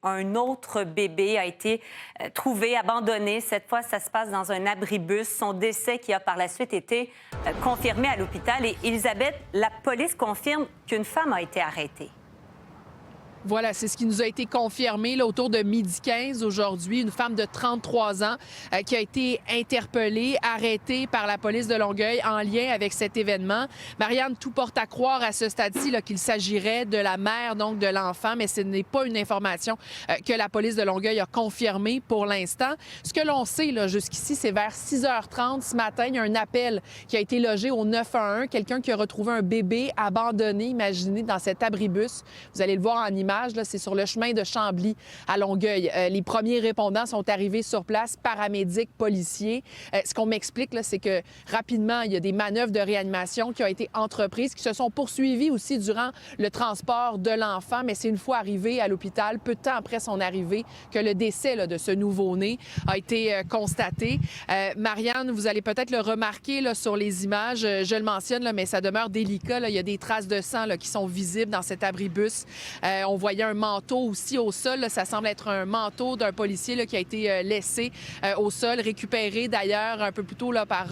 Un autre bébé a été trouvé, abandonné. Cette fois, ça se passe dans un abribus. Son décès qui a par la suite été confirmé à l'hôpital. Et Elisabeth, la police confirme qu'une femme a été arrêtée. Voilà, c'est ce qui nous a été confirmé là, autour de 12h15 aujourd'hui. Une femme de 33 ans qui a été interpellée, arrêtée par la police de Longueuil en lien avec cet événement. Marianne, tout porte à croire à ce stade-ci qu'il s'agirait de la mère donc de l'enfant, mais ce n'est pas une information que la police de Longueuil a confirmée pour l'instant. Ce que l'on sait là, jusqu'ici, c'est vers 6h30 ce matin, il y a un appel qui a été logé au 911. Quelqu'un qui a retrouvé un bébé abandonné, imaginez, dans cet abribus. Vous allez le voir en image. C'est sur le chemin de Chambly à Longueuil. Les premiers répondants sont arrivés sur place, paramédics, policiers. Ce qu'on m'explique, c'est que rapidement, il y a des manœuvres de réanimation qui ont été entreprises, qui se sont poursuivies aussi durant le transport de l'enfant. Mais c'est une fois arrivé à l'hôpital, peu de temps après son arrivée, que le décès de ce nouveau-né a été constaté. Marianne, vous allez peut-être le remarquer sur les images. Je le mentionne, mais ça demeure délicat. Il y a des traces de sang qui sont visibles dans cet abribus. On voyait un manteau aussi au sol. Ça semble être un manteau d'un policier qui a été laissé au sol, récupéré d'ailleurs un peu plus tôt par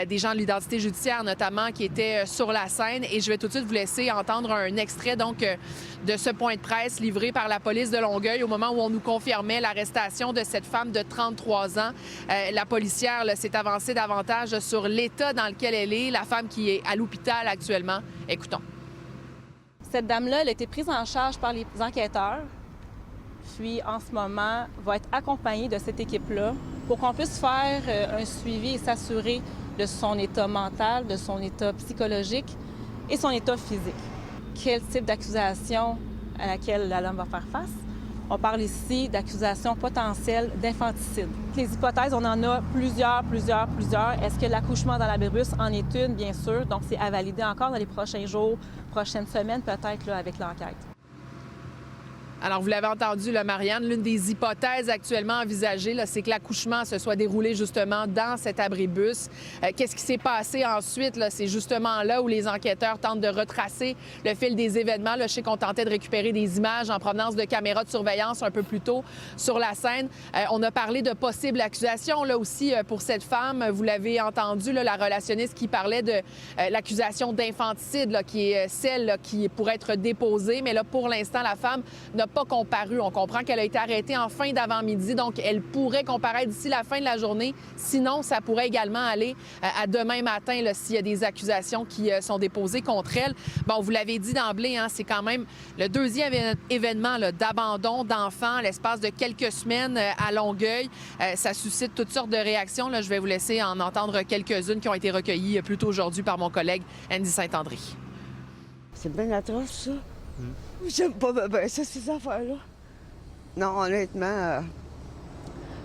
des gens de l'identité judiciaire notamment qui étaient sur la scène. Et je vais tout de suite vous laisser entendre un extrait donc de ce point de presse livré par la police de Longueuil au moment où on nous confirmait l'arrestation de cette femme de 33 ans. La policière s'est avancée davantage sur l'état dans lequel elle est, la femme qui est à l'hôpital actuellement. Écoutons. Cette dame-là, elle a été prise en charge par les enquêteurs, puis en ce moment, va être accompagnée de cette équipe-là pour qu'on puisse faire un suivi et s'assurer de son état mental, de son état psychologique et son état physique. Quel type d'accusation à laquelle la dame va faire face? On parle ici d'accusation potentielle d'infanticide. Les hypothèses, on en a plusieurs. Est-ce que l'accouchement dans l'abribus en est une? Bien sûr. Donc, c'est à valider encore dans les prochains jours, prochaines semaines, peut-être avec l'enquête. Alors, vous l'avez entendu, Marianne, l'une des hypothèses actuellement envisagées, c'est que l'accouchement se soit déroulé justement dans cet abribus. Qu'est-ce qui s'est passé ensuite? C'est justement là où les enquêteurs tentent de retracer le fil des événements. Je sais qu'on tentait de récupérer des images en provenance de caméras de surveillance un peu plus tôt sur la scène. On a parlé de possibles accusations là aussi pour cette femme. Vous l'avez entendu, la relationniste qui parlait de l'accusation d'infanticide, qui est celle qui pourrait être déposée. Mais là, pour l'instant, la femme n'a pas comparu. On comprend qu'elle a été arrêtée en fin d'avant-midi, donc elle pourrait comparaître d'ici la fin de la journée. Sinon, ça pourrait également aller à demain matin s'il y a des accusations qui sont déposées contre elle. Bon, vous l'avez dit d'emblée, c'est quand même le deuxième événement d'abandon d'enfants à l'espace de quelques semaines à Longueuil. Ça suscite toutes sortes de réactions. Je vais vous laisser en entendre quelques-unes qui ont été recueillies plus tôt aujourd'hui par mon collègue Andy Saint-André. C'est bien atroce, ça. J'aime pas bien ça, ces affaires-là. Non, honnêtement,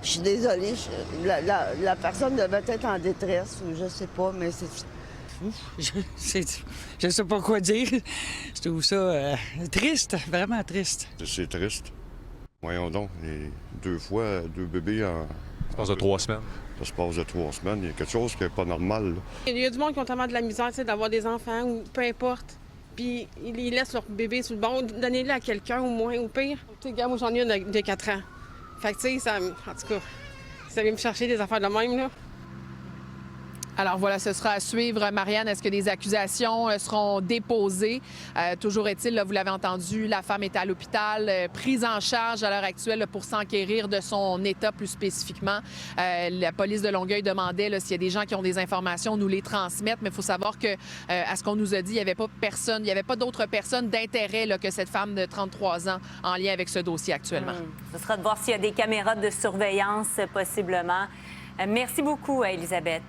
je suis désolée. La personne devait être en détresse ou je sais pas, mais c'est... Je sais pas quoi dire. Je trouve ça triste, vraiment triste. C'est triste. Voyons donc, deux bébés en... Ça se passe de 3 semaines. Ça se passe de 3 semaines. Il y a quelque chose qui n'est pas normal. Là. Il y a du monde qui ont tellement de la misère d'avoir des enfants ou peu importe. Puis ils laissent leur bébé sur le bord. Donnez-le à quelqu'un au moins, au pire. Tu sais, gars, moi j'en ai une de 4 ans. Fait que tu sais, en tout cas, ça vient me chercher des affaires de même, là. Alors voilà, ce sera à suivre. Marianne, est-ce que des accusations seront déposées? Toujours est-il, vous l'avez entendu, la femme est à l'hôpital, prise en charge à l'heure actuelle pour s'enquérir de son état plus spécifiquement. La police de Longueuil demandait s'il y a des gens qui ont des informations, nous les transmettre. Mais il faut savoir que, à ce qu'on nous a dit, il n'y avait pas d'autres personnes d'intérêt que cette femme de 33 ans en lien avec ce dossier actuellement. Ce sera de voir s'il y a des caméras de surveillance possiblement. Merci beaucoup, Elisabeth.